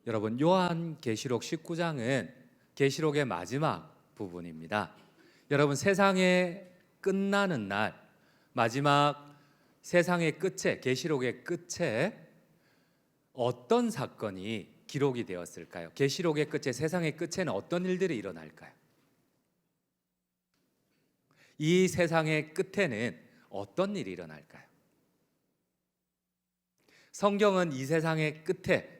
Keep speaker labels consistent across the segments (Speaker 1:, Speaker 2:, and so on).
Speaker 1: 여러분, 요한계시록 19장은 계시록의 마지막 부분입니다. 여러분, 세상의 끝나는 날, 마지막 세상의 끝에, 계시록의 끝에 어떤 사건이 기록이 되었을까요? 계시록의 끝에, 세상의 끝에는 어떤 일들이 일어날까요? 이 세상의 끝에는 어떤 일이 일어날까요? 성경은 이 세상의 끝에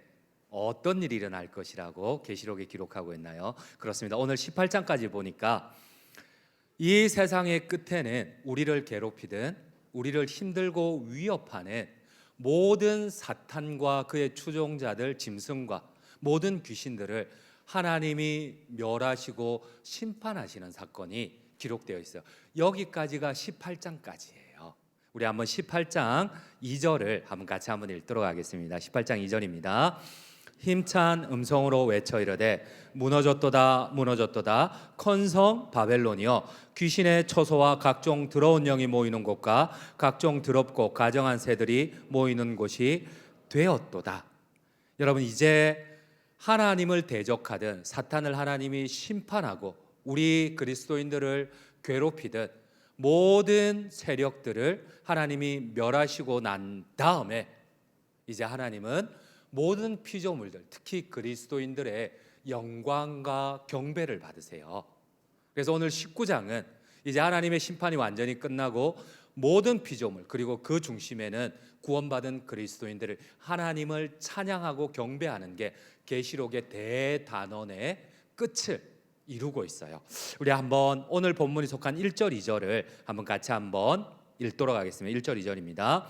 Speaker 1: 어떤 일이 일어날 것이라고 계시록에 기록하고 있나요? 그렇습니다. 오늘 18장까지 보니까 이 세상의 끝에는 우리를 괴롭히든 우리를 힘들고 위협하는 모든 사탄과 그의 추종자들, 짐승과 모든 귀신들을 하나님이 멸하시고 심판하시는 사건이 기록되어 있어요. 여기까지가 18장까지예요. 우리 한번 18장 2절을 한번 같이 한번 읽도록 하겠습니다. 18장 2절입니다. 힘찬 음성으로 외쳐 이르되 무너졌도다 무너졌도다 컨성 바벨론이여, 귀신의 처소와 각종 더러운 영이 모이는 곳과 각종 더럽고 가정한 새들이 모이는 곳이 되었도다. 여러분, 이제 하나님을 대적하든 사탄을 하나님이 심판하고 우리 그리스도인들을 괴롭히든 모든 세력들을 하나님이 멸하시고 난 다음에 이제 하나님은 모든 피조물들, 특히 그리스도인들의 영광과 경배를 받으세요. 그래서 오늘 19장은 이제 하나님의 심판이 완전히 끝나고 모든 피조물, 그리고 그 중심에는 구원받은 그리스도인들을 하나님을 찬양하고 경배하는 게 계시록의 대단원의 끝을 이루고 있어요. 우리 한번 오늘 본문이 속한 1절 2절을 한번 같이 한번 읽도록 하겠습니다. 1절 2절입니다.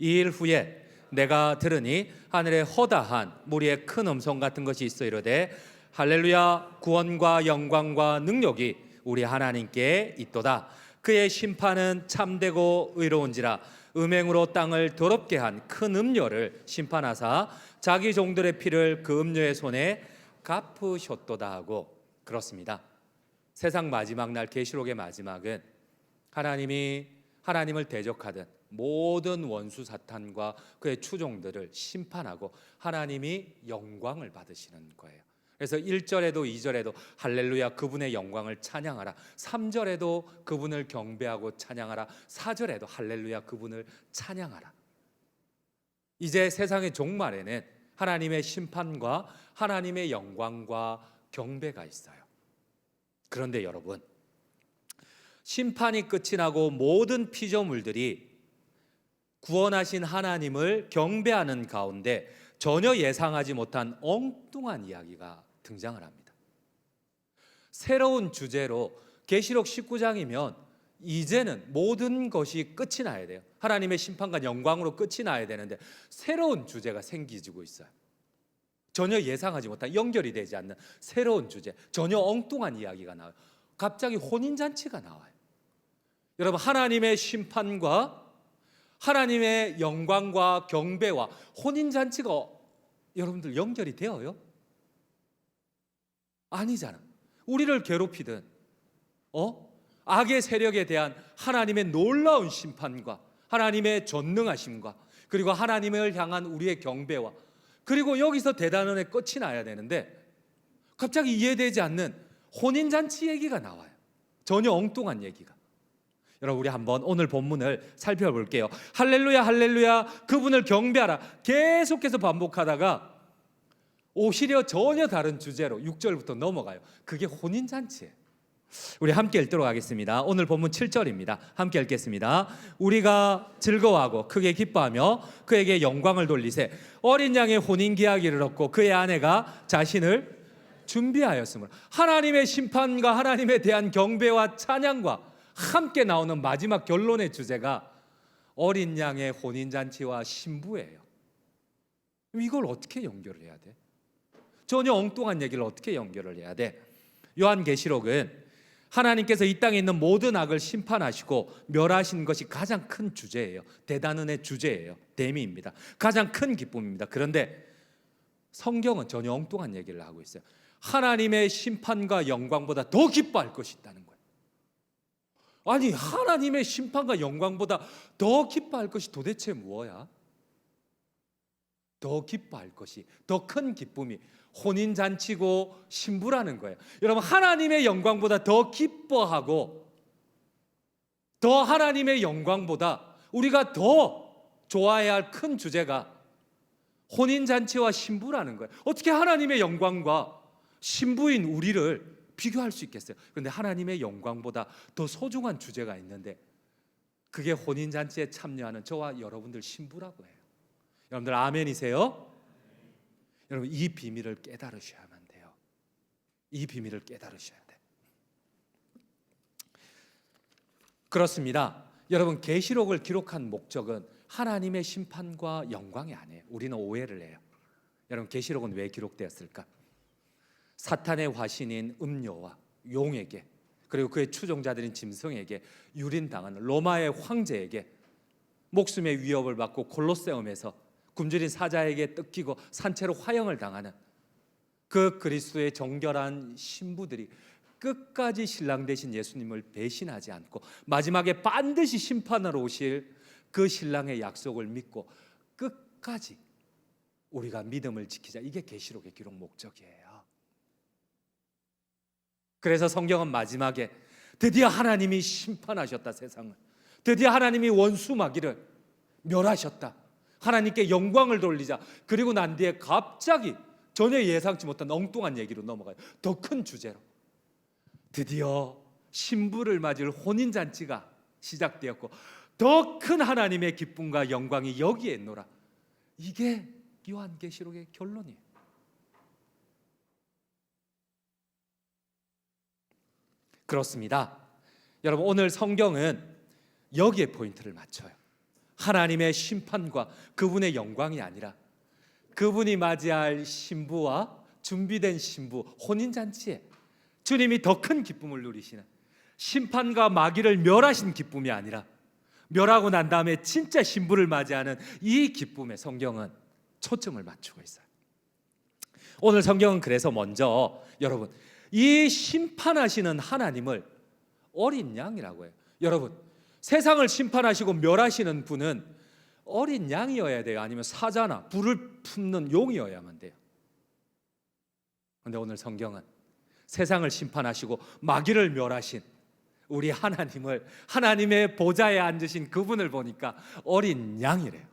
Speaker 1: 이 일 후에 내가 들으니 하늘에 허다한 무리의 큰 음성 같은 것이 있어 이르되 할렐루야, 구원과 영광과 능력이 우리 하나님께 있도다. 그의 심판은 참되고 의로운지라 음행으로 땅을 더럽게 한 큰 음녀를 심판하사 자기 종들의 피를 그 음녀의 손에 갚으셨도다 하고. 그렇습니다. 세상 마지막 날, 계시록의 마지막은 하나님을 대적하던 모든 원수 사탄과 그의 추종들을 심판하고 하나님이 영광을 받으시는 거예요. 그래서 1절에도 2절에도 할렐루야, 그분의 영광을 찬양하라. 3절에도 그분을 경배하고 찬양하라. 4절에도 할렐루야, 그분을 찬양하라. 이제 세상의 종말에는 하나님의 심판과 하나님의 영광과 경배가 있어요. 그런데 여러분, 심판이 끝이 나고 모든 피조물들이 구원하신 하나님을 경배하는 가운데 전혀 예상하지 못한 엉뚱한 이야기가 등장을 합니다. 새로운 주제로 계시록 19장이면 이제는 모든 것이 끝이 나야 돼요. 하나님의 심판과 영광으로 끝이 나야 되는데 새로운 주제가 생기지고 있어요. 전혀 예상하지 못한, 연결이 되지 않는 새로운 주제, 전혀 엉뚱한 이야기가 나와요. 갑자기 혼인잔치가 나와요. 여러분, 하나님의 심판과 하나님의 영광과 경배와 혼인잔치가 여러분들 연결이 되어요? 아니잖아. 우리를 괴롭히든 악의 세력에 대한 하나님의 놀라운 심판과 하나님의 전능하심과 그리고 하나님을 향한 우리의 경배와, 그리고 여기서 대단원의 끝이 나야 되는데 갑자기 이해되지 않는 혼인잔치 얘기가 나와요. 전혀 엉뚱한 얘기가. 여러분, 우리 한번 오늘 본문을 살펴볼게요. 할렐루야 할렐루야, 그분을 경배하라 계속해서 반복하다가 오히려 전혀 다른 주제로 6절부터 넘어가요. 그게 혼인잔치예요. 우리 함께 읽도록 하겠습니다. 오늘 본문 7절입니다. 함께 읽겠습니다. 우리가 즐거워하고 크게 기뻐하며 그에게 영광을 돌리세. 어린 양의 혼인계약을 얻고 그의 아내가 자신을 준비하였으므로. 하나님의 심판과 하나님에 대한 경배와 찬양과 함께 나오는 마지막 결론의 주제가 어린 양의 혼인잔치와 신부예요. 이걸 어떻게 연결을 해야 돼? 전혀 엉뚱한 얘기를 어떻게 연결을 해야 돼? 요한계시록은 하나님께서 이 땅에 있는 모든 악을 심판하시고 멸하신 것이 가장 큰 주제예요. 대단원의 주제예요. 대미입니다. 가장 큰 기쁨입니다. 그런데 성경은 전혀 엉뚱한 얘기를 하고 있어요. 하나님의 심판과 영광보다 더 기뻐할 것이 있다는 거예요. 아니, 하나님의 심판과 영광보다 더 기뻐할 것이 도대체 무엇이야? 더 기뻐할 것이, 더 큰 기쁨이 혼인잔치고 신부라는 거예요. 여러분, 하나님의 영광보다 더 기뻐하고, 더 하나님의 영광보다 우리가 더 좋아해야 할 큰 주제가 혼인잔치와 신부라는 거예요. 어떻게 하나님의 영광과 신부인 우리를 비교할 수 있겠어요? 그런데 하나님의 영광보다 더 소중한 주제가 있는데, 그게 혼인잔치에 참여하는 저와 여러분들 신부라고 해요. 여러분들 아멘이세요? 여러분, 이 비밀을 깨달으셔야만 돼요. 이 비밀을 깨달으셔야 돼요. 그렇습니다. 여러분, 계시록을 기록한 목적은 하나님의 심판과 영광이 아니에요. 우리는 오해를 해요. 여러분, 계시록은 왜 기록되었을까? 사탄의 화신인 음료와 용에게, 그리고 그의 추종자들인 짐승에게 유린당하는 로마의 황제에게 목숨의 위협을 받고 콜로세움에서 굶주린 사자에게 뜯기고 산채로 화형을 당하는 그 그리스도의 정결한 신부들이 끝까지 신랑 되신 예수님을 배신하지 않고 마지막에 반드시 심판하러 오실 그 신랑의 약속을 믿고 끝까지 우리가 믿음을 지키자. 이게 계시록의 기록 목적이에요. 그래서 성경은 마지막에 드디어 하나님이 심판하셨다, 세상을. 드디어 하나님이 원수 마귀를 멸하셨다. 하나님께 영광을 돌리자. 그리고 난 뒤에 갑자기 전혀 예상치 못한 엉뚱한 얘기로 넘어가요. 더 큰 주제로. 드디어 신부를 맞을 혼인잔치가 시작되었고 더 큰 하나님의 기쁨과 영광이 여기에 있노라. 이게 요한계시록의 결론이에요. 그렇습니다. 여러분, 오늘 성경은 여기에 포인트를 맞춰요. 하나님의 심판과 그분의 영광이 아니라 그분이 맞이할 신부와 준비된 신부 혼인잔치에 주님이 더 큰 기쁨을 누리시는, 심판과 마귀를 멸하신 기쁨이 아니라 멸하고 난 다음에 진짜 신부를 맞이하는 이 기쁨에 성경은 초점을 맞추고 있어요. 오늘 성경은 그래서 먼저 여러분, 이 심판하시는 하나님을 어린 양이라고 해요. 여러분, 세상을 심판하시고 멸하시는 분은 어린 양이어야 돼요? 아니면 사자나 불을 품는 용이어야만 돼요? 그런데 오늘 성경은 세상을 심판하시고 마귀를 멸하신 우리 하나님을, 하나님의 보좌에 앉으신 그분을 보니까 어린 양이래요.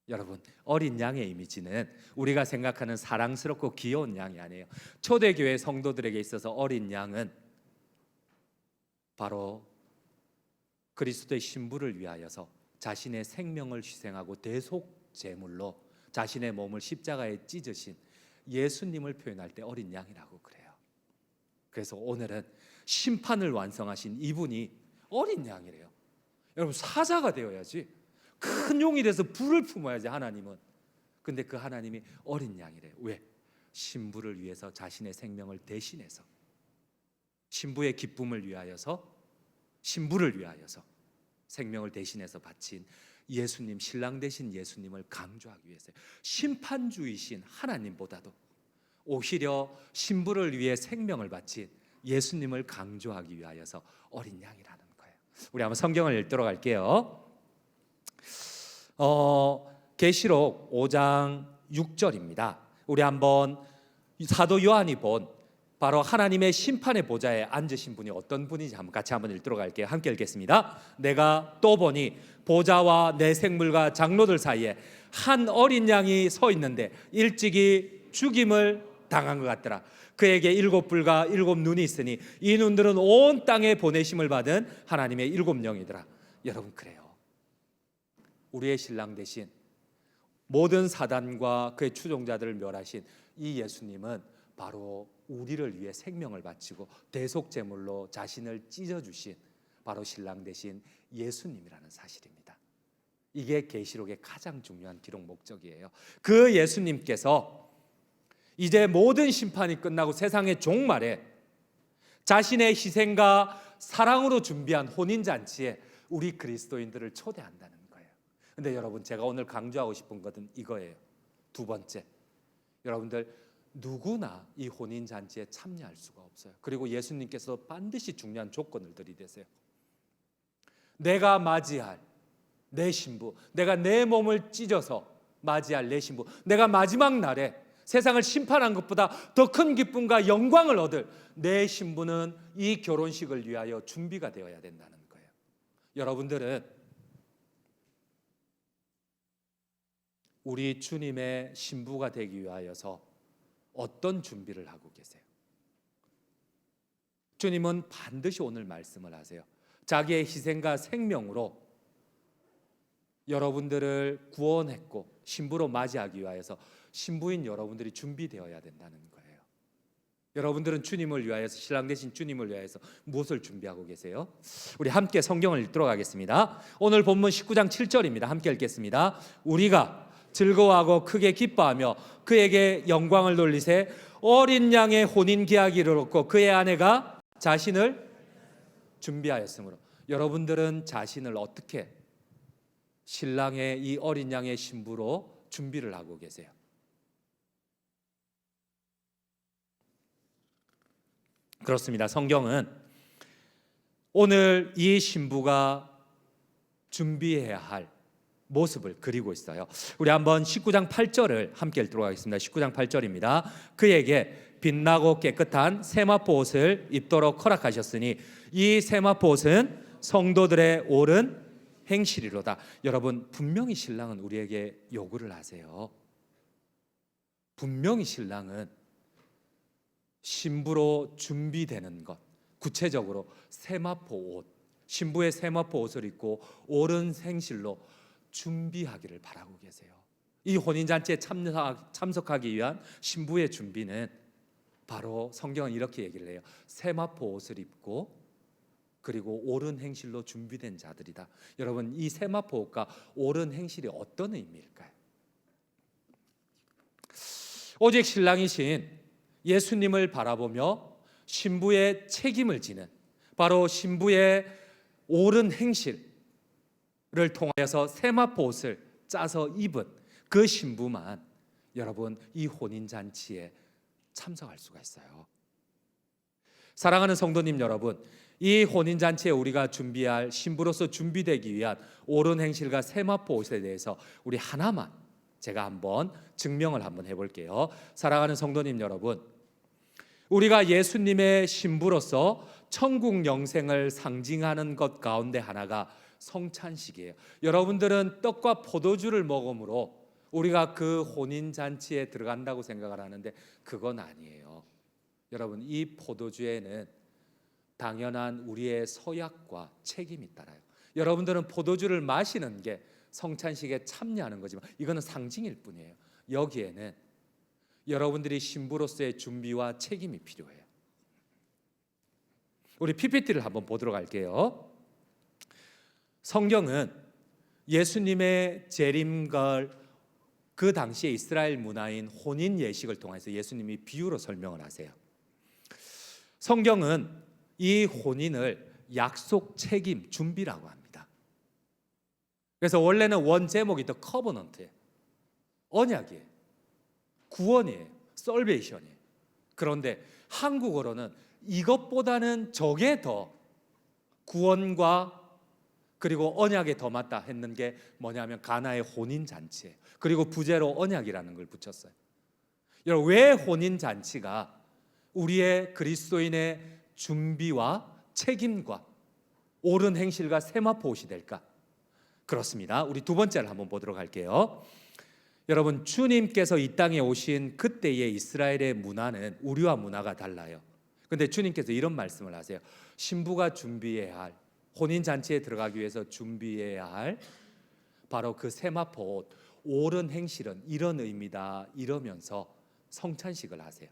Speaker 1: 여러분, 어린 양의 이미지는 우리가 생각하는 사랑스럽고 귀여운 양이 아니에요. 초대교회 성도들에게 있어서 어린 양은 바로 그리스도의 신부를 위하여서 자신의 생명을 희생하고 대속 제물로 자신의 몸을 십자가에 찢으신 예수님을 표현할 때 어린 양이라고 그래요. 그래서 오늘은 심판을 완성하신 이분이 어린 양이래요. 여러분, 사자가 되어야지, 큰 용이 돼서 불을 품어야지 하나님은. 근데 그 하나님이 어린 양이래요. 왜? 신부를 위해서 자신의 생명을 대신해서, 신부의 기쁨을 위하여서, 신부를 위하여서 생명을 대신해서 바친 예수님, 신랑 되신 예수님을 강조하기 위해서 심판주이신 하나님보다도 오히려 신부를 위해 생명을 바친 예수님을 강조하기 위하여서 어린 양이라는 거예요. 우리 한번 성경을 읽도록 할게요. 계시록 5장 6절입니다. 우리 한번 사도 요한이 본 바로 하나님의 심판의 보좌에 앉으신 분이 어떤 분인지 한번 같이 한번 읽도록 할게요. 함께 읽겠습니다. 내가 또 보니 보좌와 내 생물과 장로들 사이에 한 어린 양이 서 있는데 일찍이 죽임을 당한 것 같더라. 그에게 7뿔과 7눈이 있으니 이 눈들은 온 땅에 보내심을 받은 하나님의 7영이더라. 여러분, 그래요. 우리의 신랑 대신 모든 사단과 그의 추종자들을 멸하신 이 예수님은 바로 우리를 위해 생명을 바치고 대속 제물로 자신을 찢어주신 바로 신랑 대신 예수님이라는 사실입니다. 이게 계시록의 가장 중요한 기록 목적이에요. 그 예수님께서 이제 모든 심판이 끝나고 세상의 종말에 자신의 희생과 사랑으로 준비한 혼인잔치에 우리 그리스도인들을 초대한다는 거예요. 근데 여러분, 제가 오늘 강조하고 싶은 것은 이거예요. 두 번째, 여러분들 누구나 이 혼인잔치에 참여할 수가 없어요. 그리고 예수님께서 반드시 중요한 조건을 들이대세요. 내가 맞이할 내 신부, 내가 내 몸을 찢어서 맞이할 내 신부, 내가 마지막 날에 세상을 심판한 것보다 더 큰 기쁨과 영광을 얻을 내 신부는 이 결혼식을 위하여 준비가 되어야 된다는 거예요. 여러분들은 우리 주님의 신부가 되기 위하여서 어떤 준비를 하고 계세요? 주님은 반드시 오늘 말씀을 하세요. 자기의 희생과 생명으로 여러분들을 구원했고 신부로 맞이하기 위하여서 신부인 여러분들이 준비되어야 된다는 거예요. 여러분들은 주님을 위하여서, 신랑 되신 주님을 위하여서 무엇을 준비하고 계세요? 우리 함께 성경을 읽도록 하겠습니다. 오늘 본문 19장 7절입니다. 함께 읽겠습니다. 우리가 즐거워하고 크게 기뻐하며 그에게 영광을 돌리세 어린 양의 혼인 계약이 이르렀고 그의 아내가 자신을 준비하였으므로. 여러분들은 자신을 어떻게 신랑의 이 어린 양의 신부로 준비를 하고 계세요? 그렇습니다. 성경은 오늘 이 신부가 준비해야 할 모습을 그리고 있어요. 우리 한번 19장 8절을 함께 읽도록 하겠습니다. 19장 8절입니다. 그에게 빛나고 깨끗한 세마포 옷을 입도록 허락하셨으니 이 세마포 옷은 성도들의 옳은 행실이로다. 여러분, 분명히 신랑은 우리에게 요구를 하세요. 분명히 신랑은 신부로 준비되는 것, 구체적으로 세마포 옷, 신부의 세마포 옷을 입고 옳은 행실로 준비하기를 바라고 계세요. 이 혼인잔치에 참석하기 위한 신부의 준비는 바로 성경은 이렇게 얘기를 해요. 세마포 옷을 입고 그리고 옳은 행실로 준비된 자들이다. 여러분, 이 세마포 옷과 옳은 행실이 어떤 의미일까요? 오직 신랑이신 예수님을 바라보며 신부의 책임을 지는, 바로 신부의 옳은 행실을 통하여서 세마포 옷을 짜서 입은 그 신부만 여러분 이 혼인잔치에 참석할 수가 있어요. 사랑하는 성도님 여러분, 이 혼인잔치에 우리가 준비할 신부로서 준비되기 위한 옳은 행실과 세마포 옷에 대해서 우리 하나만 제가 한번 증명을 한번 해볼게요. 사랑하는 성도님 여러분, 우리가 예수님의 신부로서 천국 영생을 상징하는 것 가운데 하나가 성찬식이에요. 여러분들은 떡과 포도주를 먹음으로 우리가 그 혼인잔치에 들어간다고 생각을 하는데 그건 아니에요. 여러분, 이 포도주에는 당연한 우리의 서약과 책임이 따라요. 여러분들은 포도주를 마시는 게 성찬식에 참여하는 거지만 이거는 상징일 뿐이에요. 여기에는 여러분들이 신부로서의 준비와 책임이 필요해요. 우리 PPT를 한번 보도록 할게요. 성경은 예수님의 재림걸 그 당시에 이스라엘 문화인 혼인 예식을 통해서 예수님이 비유로 설명을 하세요. 성경은 이 혼인을 약속, 책임, 준비라고 합니다. 그래서 원래는 원 제목이 더 커버넌트예요. 언약이에요. 구원이에요. 솔베이션이에요. 그런데 한국어로는 이것보다는 저게 더 구원과 그리고 언약에 더 맞다 했는 게 뭐냐면 가나의 혼인잔치예요. 그리고 부제로 언약이라는 걸 붙였어요. 여러분, 왜 혼인잔치가 우리의 그리스도인의 준비와 책임과 옳은 행실과 세마포 옷이 될까? 그렇습니다. 우리 두 번째를 한번 보도록 할게요. 여러분, 주님께서 이 땅에 오신 그때의 이스라엘의 문화는 우리와 문화가 달라요. 그런데 주님께서 이런 말씀을 하세요. 신부가 준비해야 할, 혼인잔치에 들어가기 위해서 준비해야 할 바로 그 세마포 옷, 옳은 행실은 이런 의미다, 이러면서 성찬식을 하세요.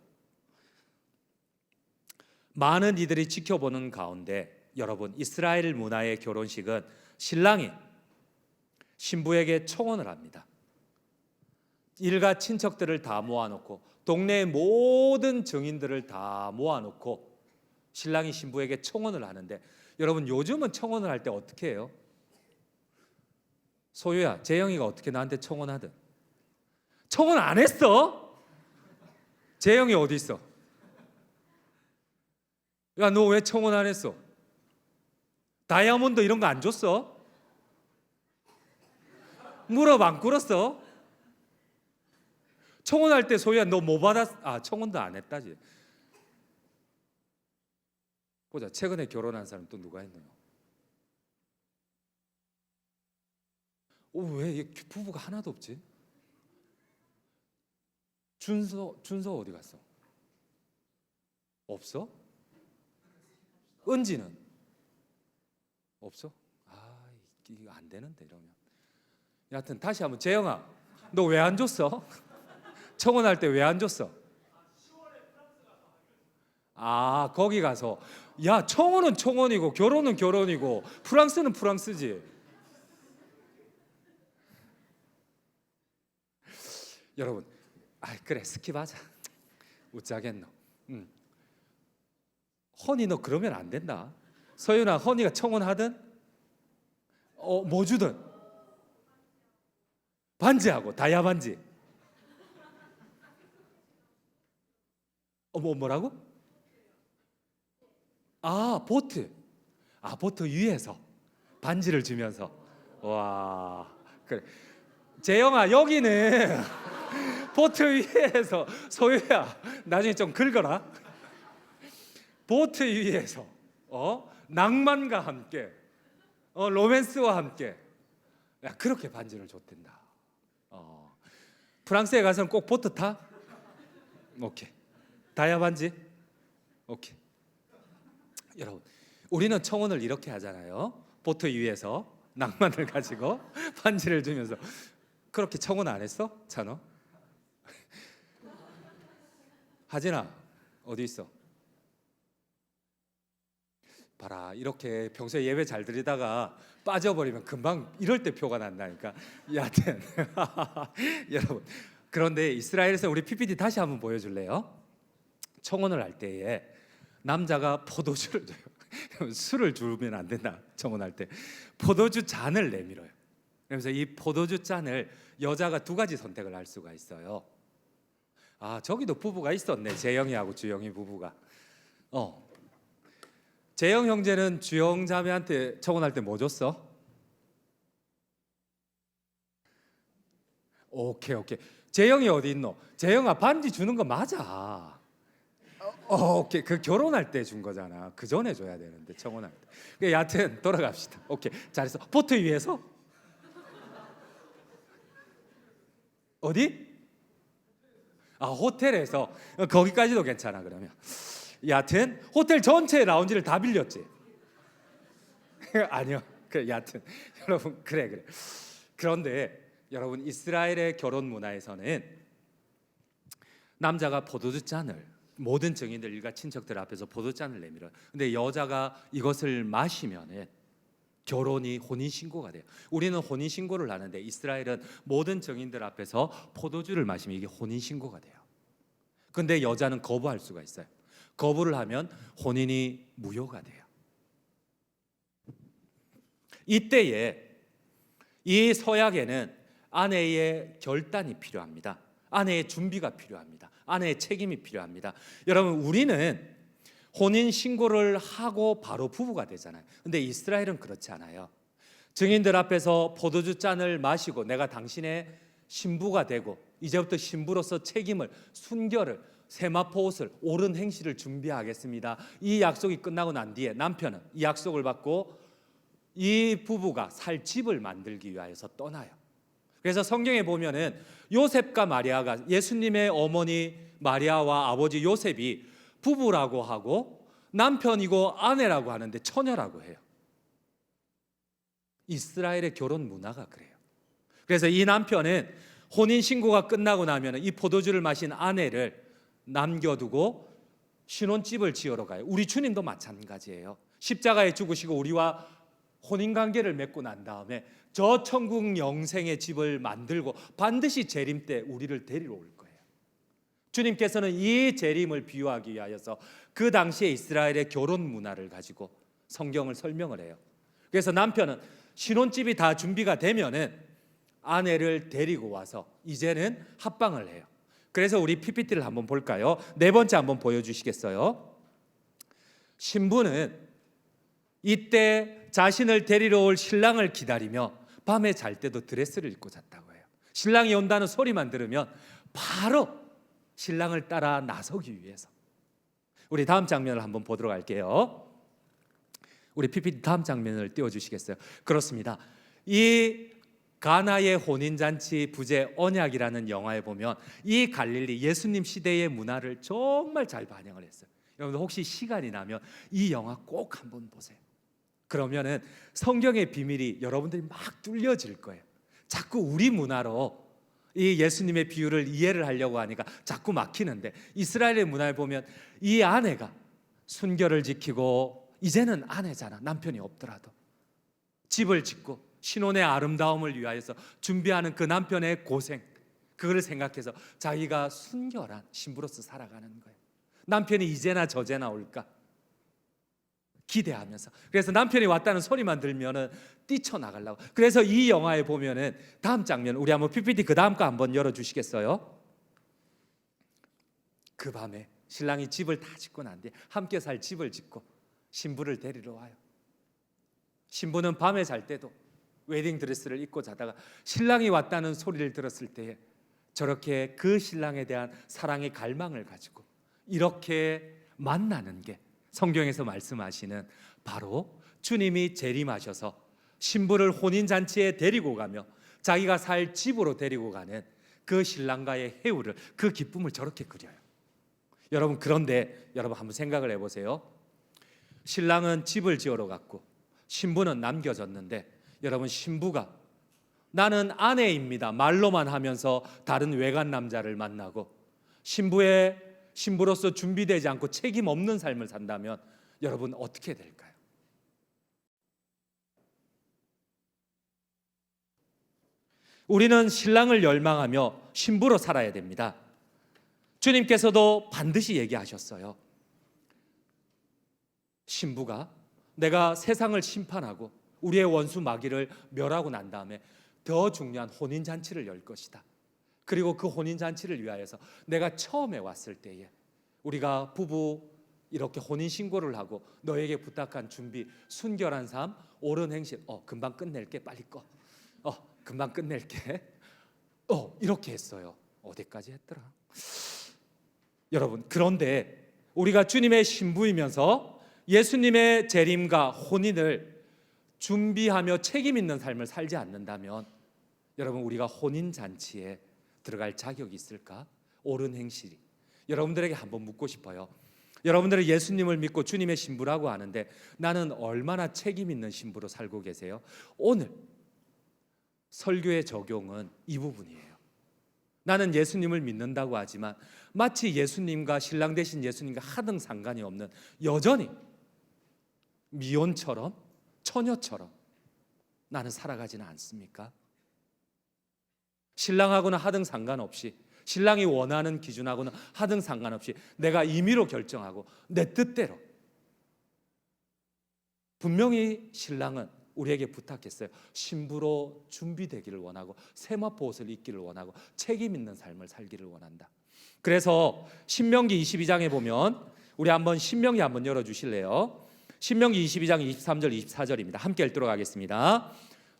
Speaker 1: 많은 이들이 지켜보는 가운데 여러분, 이스라엘 문화의 결혼식은 신랑이 신부에게 청혼을 합니다. 일가 친척들을 다 모아놓고 동네의 모든 증인들을 다 모아놓고 신랑이 신부에게 청혼을 하는데, 여러분 요즘은 청혼을 할 때 어떻게 해요? 소유야, 재영이가 어떻게 나한테 청혼하든. 청혼 안 했어? 재영이 어디 있어? 야, 너 왜 청혼 안 했어? 다이아몬드 이런 거 안 줬어? 무릎 안 꿇었어? 청혼할 때 소희야 너 뭐 받았? 청혼도 안 했다지. 보자. 최근에 결혼한 사람 또 누가 있나요? 왜 부부가 하나도 없지? 준서 어디 갔어? 없어? 은지는 없어? 이거 안 되는데 이러면. 여하튼 다시 한번 재영아, 너 왜 안 줬어? 청혼할 때 왜 안 줬어? 거기 가서. 야, 청혼은 청혼이고 결혼은 결혼이고 프랑스는 프랑스지. 여러분, 그래 스킵하자. 웃자겠노. 허니 너 그러면 안 된다. 서윤아, 허니가 청혼하든 뭐 주든 반지하고 다이아 반지. 뭐라고? 보트. 보트 위에서 반지를 주면서. 와, 그래. 재영아, 여기는 보트 위에서. 소유야, 나중에 좀 긁어라. 보트 위에서 낭만과 함께 로맨스와 함께 그렇게 반지를 줬댄다. 프랑스에 가서는 꼭 보트 타? 오케이. 다이아 반지? 오케이. 여러분, 우리는 청혼을 이렇게 하잖아요. 보트 위에서 낭만을 가지고 반지를 주면서. 그렇게 청혼 안 했어? 찬호? 하진아, 어디 있어? 봐라, 이렇게 평소에 예배 잘 드리다가 빠져버리면 금방 이럴 때 표가 난다니까. 여하튼 여러분, 그런데 이스라엘에서 우리 PPT 다시 한번 보여줄래요? 청혼을 할 때에 남자가 포도주를 줘요. 술을 주면 안 된다. 청혼할 때 포도주 잔을 내밀어요. 그래서 이 포도주 잔을 여자가 두 가지 선택을 할 수가 있어요. 저기도 부부가 있었네. 재영이하고 주영이 부부가. 재영 형제는 주영 자매한테 청혼할 때 뭐 줬어? 오케이. 재영이 어디 있노? 재영아, 반지 주는 거 맞아. 오케이. 그 결혼할 때 준 거잖아. 그 전에 줘야 되는데 청혼할 때. 여하튼 돌아갑시다. 오케이, 잘했어. 보트 위에서? 어디? 호텔에서. 거기까지도 괜찮아. 그러면 여하튼 호텔 전체 라운지를 다 빌렸지? 아니요. 여하튼 여러분, 그래. 그런데 여러분, 이스라엘의 결혼 문화에서는 남자가 포도주 잔을, 모든 증인들 일가 친척들 앞에서 포도잔을 내밀어요. 근데 여자가 이것을 마시면은 결혼이 혼인신고가 돼요. 우리는 혼인신고를 하는데 이스라엘은 모든 증인들 앞에서 포도주를 마시면 이게 혼인신고가 돼요. 근데 여자는 거부할 수가 있어요. 거부를 하면 혼인이 무효가 돼요. 이때에 이 서약에는 아내의 결단이 필요합니다. 아내의 준비가 필요합니다. 아내의 책임이 필요합니다. 여러분, 우리는 혼인 신고를 하고 바로 부부가 되잖아요. 근데 이스라엘은 그렇지 않아요. 증인들 앞에서 포도주 잔을 마시고 내가 당신의 신부가 되고 이제부터 신부로서 책임을, 순결을, 세마포 옷을, 옳은 행실을 준비하겠습니다. 이 약속이 끝나고 난 뒤에 남편은 이 약속을 받고 이 부부가 살 집을 만들기 위하여서 떠나요. 그래서 성경에 보면은 요셉과 마리아가, 예수님의 어머니 마리아와 아버지 요셉이 부부라고 하고 남편이고 아내라고 하는데 처녀라고 해요. 이스라엘의 결혼 문화가 그래요. 그래서 이 남편은 혼인 신고가 끝나고 나면 이 포도주를 마신 아내를 남겨두고 신혼집을 지으러 가요. 우리 주님도 마찬가지예요. 십자가에 죽으시고 우리와 혼인관계를 맺고 난 다음에 저 천국 영생의 집을 만들고 반드시 재림 때 우리를 데리러 올 거예요. 주님께서는 이 재림을 비유하기 위하여서 그 당시에 이스라엘의 결혼 문화를 가지고 성경을 설명을 해요. 그래서 남편은 신혼집이 다 준비가 되면은 아내를 데리고 와서 이제는 합방을 해요. 그래서 우리 PPT를 한번 볼까요? 네 번째 한번 보여주시겠어요? 신부는 이때 자신을 데리러 올 신랑을 기다리며 밤에 잘 때도 드레스를 입고 잤다고 해요. 신랑이 온다는 소리만 들으면 바로 신랑을 따라 나서기 위해서. 우리 다음 장면을 한번 보도록 할게요. 우리 PPT 다음 장면을 띄워주시겠어요? 그렇습니다. 이 가나의 혼인잔치 부제 언약이라는 영화에 보면 이 갈릴리 예수님 시대의 문화를 정말 잘 반영을 했어요. 여러분들 혹시 시간이 나면 이 영화 꼭 한번 보세요. 그러면은 성경의 비밀이 여러분들이 막 뚫려질 거예요. 자꾸 우리 문화로 이 예수님의 비유를 이해를 하려고 하니까 자꾸 막히는데, 이스라엘의 문화에 보면 이 아내가 순결을 지키고, 이제는 아내잖아, 남편이 없더라도 집을 짓고 신혼의 아름다움을 위하여서 준비하는 그 남편의 고생, 그걸 생각해서 자기가 순결한 신부로서 살아가는 거예요. 남편이 이제나 저제나 올까 기대하면서. 그래서 남편이 왔다는 소리만 들면은 뛰쳐나가려고. 그래서 이 영화에 보면은 다음 장면, 우리 한번 PPT 그 다음 거 한번 열어주시겠어요? 그 밤에 신랑이 집을 다 짓고 난 뒤에 함께 살 집을 짓고 신부를 데리러 와요. 신부는 밤에 잘 때도 웨딩드레스를 입고 자다가 신랑이 왔다는 소리를 들었을 때에 저렇게 그 신랑에 대한 사랑의 갈망을 가지고 이렇게 만나는 게 성경에서 말씀하시는 바로 주님이 재림하셔서 신부를 혼인잔치에 데리고 가며 자기가 살 집으로 데리고 가는 그 신랑과의 해우를, 그 기쁨을 저렇게 그려요. 여러분, 그런데 여러분 한번 생각을 해보세요. 신랑은 집을 지으러 갔고 신부는 남겨졌는데, 여러분, 신부가 나는 아내입니다 말로만 하면서 다른 외간 남자를 만나고 신부로서 준비되지 않고 책임 없는 삶을 산다면 여러분 어떻게 될까요? 우리는 신랑을 열망하며 신부로 살아야 됩니다. 주님께서도 반드시 얘기하셨어요. 신부가 내가 세상을 심판하고 우리의 원수 마귀를 멸하고 난 다음에 더 중요한 혼인잔치를 열 것이다. 그리고 그 혼인잔치를 위하여서 내가 처음에 왔을 때에 우리가 부부 이렇게 혼인신고를 하고 너에게 부탁한 준비, 순결한 삶, 옳은 행실, 금방 끝낼게, 빨리 꺼, 금방 끝낼게, 이렇게 했어요. 어디까지 했더라? 여러분, 그런데 우리가 주님의 신부이면서 예수님의 재림과 혼인을 준비하며 책임 있는 삶을 살지 않는다면 여러분, 우리가 혼인잔치에 들어갈 자격이 있을까? 옳은 행실이. 여러분들에게 한번 묻고 싶어요. 여러분들은 예수님을 믿고 주님의 신부라고 하는데 나는 얼마나 책임 있는 신부로 살고 계세요? 오늘 설교의 적용은 이 부분이에요. 나는 예수님을 믿는다고 하지만 마치 예수님과 신랑 되신 예수님과 하등 상관이 없는, 여전히 미혼처럼 처녀처럼 나는 살아가지는 않습니까? 신랑하고는 하등 상관없이, 신랑이 원하는 기준하고는 하등 상관없이 내가 임의로 결정하고 내 뜻대로. 분명히 신랑은 우리에게 부탁했어요. 신부로 준비되기를 원하고 세마포 옷을 입기를 원하고 책임 있는 삶을 살기를 원한다. 그래서 신명기 22장에 보면, 우리 한번 신명기 한번 열어주실래요? 신명기 22장 23절 24절입니다. 함께 읽도록 하겠습니다.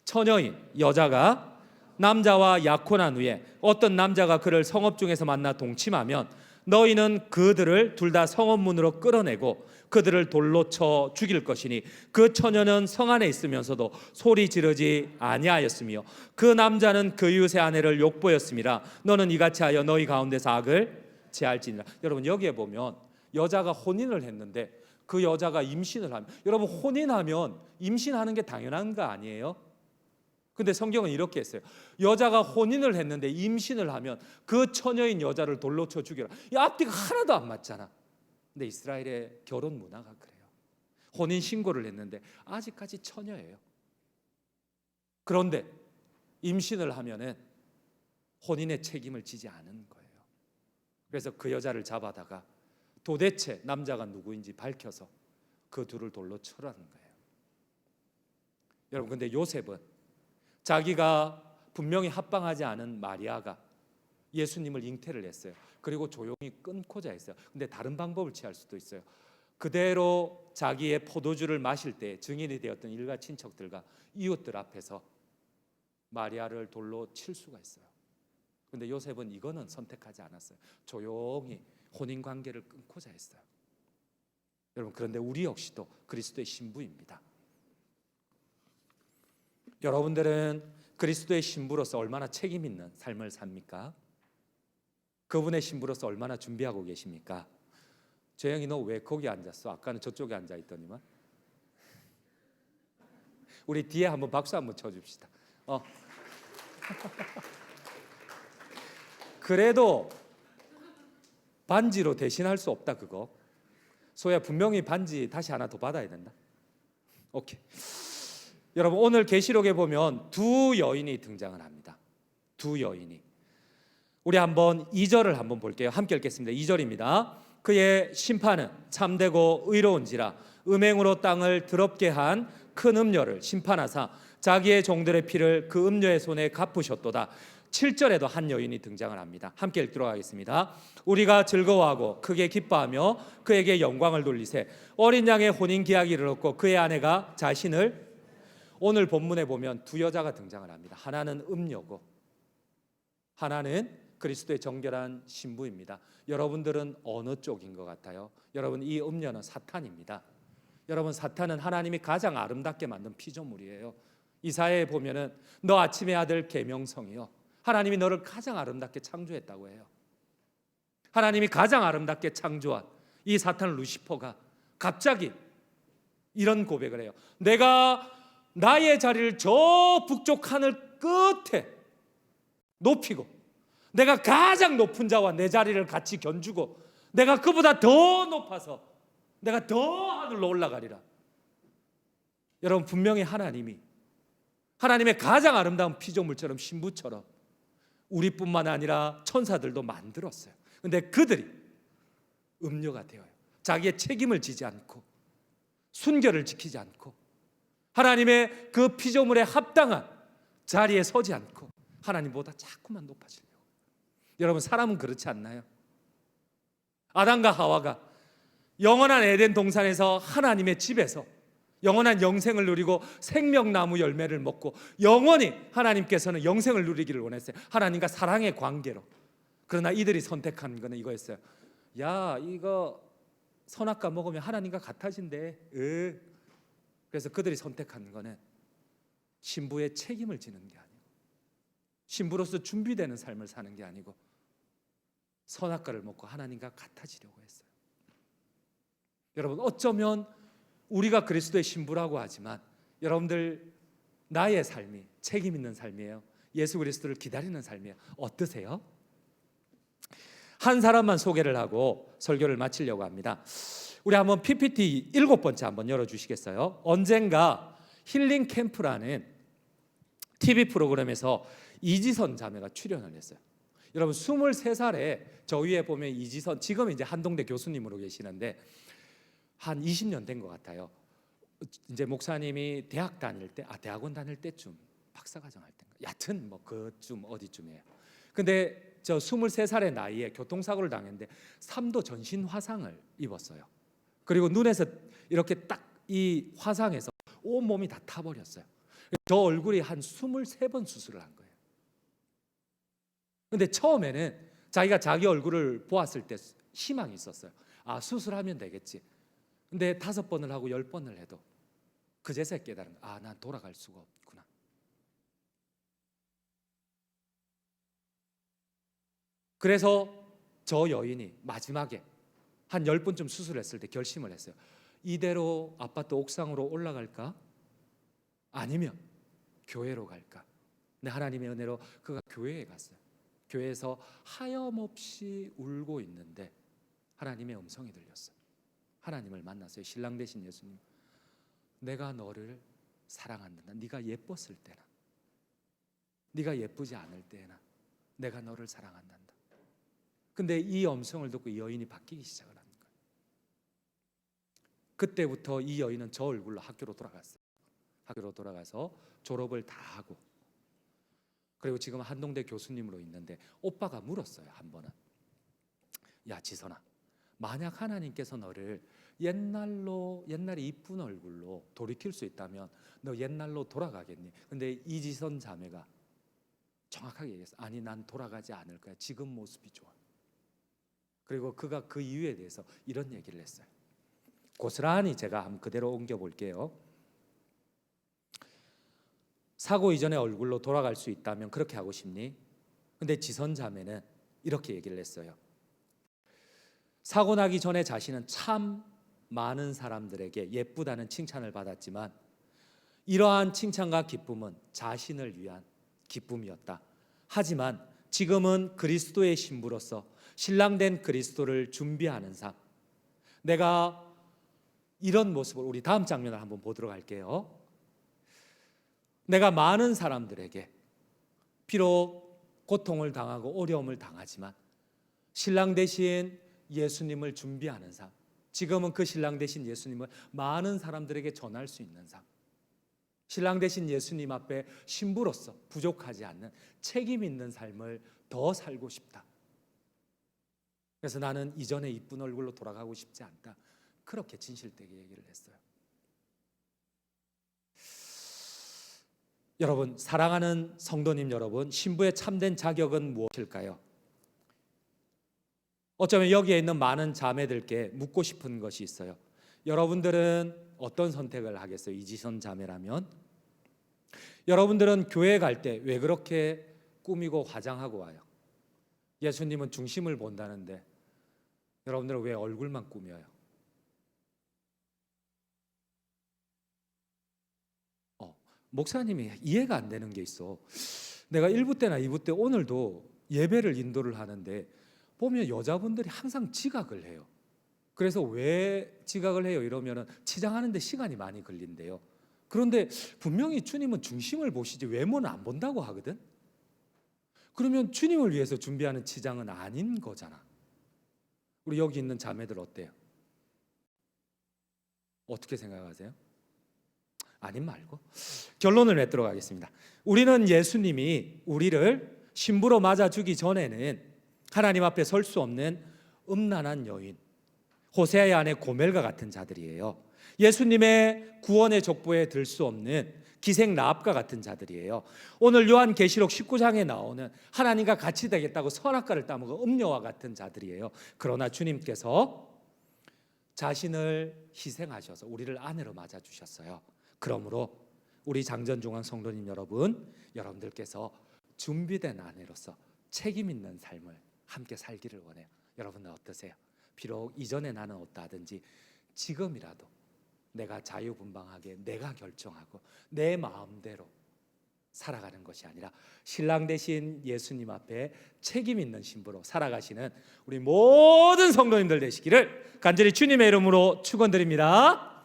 Speaker 1: 처녀인 여자가 남자와 약혼한 후에 어떤 남자가 그를 성읍 중에서 만나 동침하면 너희는 그들을 둘 다 성읍문으로 끌어내고 그들을 돌로 쳐 죽일 것이니 그 처녀는 성 안에 있으면서도 소리 지르지 아니하였으며 그 남자는 그 이웃의 아내를 욕보였음이라. 너는 이같이 하여 너희 가운데서 악을 제할지니라. 여러분, 여기에 보면 여자가 혼인을 했는데 그 여자가 임신을 하면, 여러분, 혼인하면 임신하는 게 당연한 거 아니에요? 근데 성경은 이렇게 했어요. 여자가 혼인을 했는데 임신을 하면 그 처녀인 여자를 돌로 쳐 죽여라. 이 앞뒤가 하나도 안 맞잖아. 근데 이스라엘의 결혼 문화가 그래요. 혼인 신고를 했는데 아직까지 처녀예요. 그런데 임신을 하면은 혼인의 책임을 지지 않은 거예요. 그래서 그 여자를 잡아다가 도대체 남자가 누구인지 밝혀서 그 둘을 돌로 쳐라는 거예요. 여러분, 근데 요셉은 자기가 분명히 합방하지 않은 마리아가 예수님을 잉태를 했어요. 그리고 조용히 끊고자 했어요. 근데 다른 방법을 취할 수도 있어요. 그대로 자기의 포도주를 마실 때 증인이 되었던 일가 친척들과 이웃들 앞에서 마리아를 돌로 칠 수가 있어요. 근데 요셉은 이거는 선택하지 않았어요. 조용히 혼인 관계를 끊고자 했어요. 여러분, 그런데 우리 역시도 그리스도의 신부입니다. 여러분들은 그리스도의 신부로서 얼마나 책임 있는 삶을 삽니까? 그분의 신부로서 얼마나 준비하고 계십니까? 재영이 너 왜 거기 앉았어? 아까는 저쪽에 앉아 있더니만. 우리 뒤에 한번 박수 한번 쳐줍시다. 그래도 반지로 대신할 수 없다 그거. 소야 분명히 반지 다시 하나 더 받아야 된다. 오케이. 여러분, 오늘 계시록에 보면 두 여인이 등장을 합니다. 두 여인이. 우리 한번 2절을 한번 볼게요. 함께 읽겠습니다. 2절입니다. 그의 심판은 참되고 의로운지라 음행으로 땅을 더럽게 한 큰 음녀를 심판하사 자기의 종들의 피를 그 음녀의 손에 갚으셨도다. 7절에도 한 여인이 등장을 합니다. 함께 읽도록 하겠습니다. 우리가 즐거워하고 크게 기뻐하며 그에게 영광을 돌리세. 어린 양의 혼인 기약일을 얻고 그의 아내가 자신을. 오늘 본문에 보면 두 여자가 등장을 합니다. 하나는 음녀고 하나는 그리스도의 정결한 신부입니다. 여러분들은 어느 쪽인 것 같아요? 여러분, 이 음녀는 사탄입니다. 여러분, 사탄은 하나님이 가장 아름답게 만든 피조물이에요. 이사야에 보면은 너 아침의 아들 계명성이요, 하나님이 너를 가장 아름답게 창조했다고 해요. 하나님이 가장 아름답게 창조한 이 사탄 루시퍼가 갑자기 이런 고백을 해요. 내가 나의 자리를 저 북쪽 하늘 끝에 높이고 내가 가장 높은 자와 내 자리를 같이 견주고 내가 그보다 더 높아서 내가 더 하늘로 올라가리라. 여러분, 분명히 하나님이 하나님의 가장 아름다운 피조물처럼 신부처럼 우리뿐만 아니라 천사들도 만들었어요. 그런데 그들이 음녀가 되어요. 자기의 책임을 지지 않고 순결을 지키지 않고 하나님의 그 피조물에 합당한 자리에 서지 않고 하나님보다 자꾸만 높아지려고. 여러분, 사람은 그렇지 않나요? 아담과 하와가 영원한 에덴 동산에서 하나님의 집에서 영원한 영생을 누리고 생명나무 열매를 먹고 영원히 하나님께서는 영생을 누리기를 원했어요. 하나님과 사랑의 관계로. 그러나 이들이 선택한 거는 이거였어요. 야, 이거 선악과 먹으면 하나님과 같아진대. 그래서 그들이 선택한 거는 신부의 책임을 지는 게 아니고 신부로서 준비되는 삶을 사는 게 아니고 선악과를 먹고 하나님과 같아지려고 했어요. 여러분, 어쩌면 우리가 그리스도의 신부라고 하지만 여러분들 나의 삶이 책임 있는 삶이에요. 예수 그리스도를 기다리는 삶이에요. 어떠세요? 한 사람만 소개를 하고 설교를 마치려고 합니다. 우리 한번 PPT 7번째 한번 열어주시겠어요? 언젠가 힐링 캠프라는 TV 프로그램에서 이지선 자매가 출연을 했어요. 여러분, 23살에 저 위에 보면 이지선, 지금 이제 한동대 교수님으로 계시는데 한 20년 된 것 같아요. 이제 목사님이 대학원 다닐 때쯤, 박사과정 할 때인가, 여튼 뭐 그쯤 어디쯤이에요. 근데 저 23살의 나이에 교통사고를 당했는데 3도 전신 화상을 입었어요. 그리고 눈에서 이렇게 딱 이 화상에서 온 몸이 다 타버렸어요. 저 얼굴이 한 23번 수술을 한 거예요. 근데 처음에는 자기가 자기 얼굴을 보았을 때 희망이 있었어요. 아, 수술하면 되겠지. 근데 5번을 하고 10번을 해도 그제서야 깨달은 거예요. 아, 난 돌아갈 수가 없구나. 그래서 저 여인이 마지막에 한 10번쯤 수술했을 때 결심을 했어요. 이대로 아파트 옥상으로 올라갈까? 아니면 교회로 갈까? 근데 하나님의 은혜로 그가 교회에 갔어요. 교회에서 하염없이 울고 있는데 하나님의 음성이 들렸어요. 하나님을 만났어요. 신랑 되신 예수님, 내가 너를 사랑한다. 네가 예뻤을 때나 네가 예쁘지 않을 때나 내가 너를 사랑한다. 근데 이 음성을 듣고 이 여인이 바뀌기 시작을 하는 거예요. 그때부터 이 여인은 저 얼굴로 학교로 돌아갔어요. 학교로 돌아가서 졸업을 다 하고, 그리고 지금 한동대 교수님으로 있는데 오빠가 물었어요. 한 번은, 야 지선아, 만약 하나님께서 너를 옛날에 이쁜 얼굴로 돌이킬 수 있다면 너 옛날로 돌아가겠니? 근데 이지선 자매가 정확하게 얘기했어요. 아니, 난 돌아가지 않을 거야. 지금 모습이 좋아. 그리고 그가 그 이유에 대해서 이런 얘기를 했어요. 고스란히 제가 한번 그대로 옮겨볼게요. 사고 이전의 얼굴로 돌아갈 수 있다면 그렇게 하고 싶니? 근데 지선 자매는 이렇게 얘기를 했어요. 사고 나기 전에 자신은 참 많은 사람들에게 예쁘다는 칭찬을 받았지만 이러한 칭찬과 기쁨은 자신을 위한 기쁨이었다. 하지만 지금은 그리스도의 신부로서 신랑된 그리스도를 준비하는 삶. 내가 이런 모습을, 우리 다음 장면을 한번 보도록 할게요. 내가 많은 사람들에게 비록 고통을 당하고 어려움을 당하지만 신랑 대신 예수님을 준비하는 삶. 지금은 그 신랑 대신 예수님을 많은 사람들에게 전할 수 있는 삶. 신랑 대신 예수님 앞에 신부로서 부족하지 않는 책임 있는 삶을 더 살고 싶다. 그래서 나는 이전의 이쁜 얼굴로 돌아가고 싶지 않다. 그렇게 진실되게 얘기를 했어요. 여러분, 사랑하는 성도님 여러분, 신부의 참된 자격은 무엇일까요? 어쩌면 여기에 있는 많은 자매들께 묻고 싶은 것이 있어요. 여러분들은 어떤 선택을 하겠어요? 이지선 자매라면 여러분들은 교회 갈 때 왜 그렇게 꾸미고 화장하고 와요? 예수님은 중심을 본다는데 여러분들은 왜 얼굴만 꾸며요? 목사님이 이해가 안 되는 게 있어. 내가 1부 때나 2부 때 오늘도 예배를 인도를 하는데 보면 여자분들이 항상 지각을 해요. 그래서 왜 지각을 해요? 이러면은 치장하는 데 시간이 많이 걸린대요. 그런데 분명히 주님은 중심을 보시지 외모는 안 본다고 하거든. 그러면 주님을 위해서 준비하는 치장은 아닌 거잖아. 우리 여기 있는 자매들 어때요? 어떻게 생각하세요? 아님 말고 결론을 맺도록 하겠습니다. 우리는 예수님이 우리를 신부로 맞아주기 전에는 하나님 앞에 설 수 없는 음란한 여인, 호세아의 아내 고멜과 같은 자들이에요. 예수님의 구원의 족보에 들 수 없는 기생 라합과 같은 자들이에요. 오늘 요한계시록 19장에 나오는 하나님과 같이 되겠다고 선악과를 따먹은 음녀와 같은 자들이에요. 그러나 주님께서 자신을 희생하셔서 우리를 아내로 맞아주셨어요. 그러므로 우리 장전중앙 성도님 여러분, 여러분들께서 준비된 아내로서 책임 있는 삶을 함께 살기를 원해요. 여러분은 어떠세요? 비록 이전에 나는 어떠하든지 지금이라도 내가 자유분방하게 내가 결정하고 내 마음대로 살아가는 것이 아니라 신랑 대신 예수님 앞에 책임 있는 신부로 살아가시는 우리 모든 성도님들 되시기를 간절히 주님의 이름으로 축원드립니다.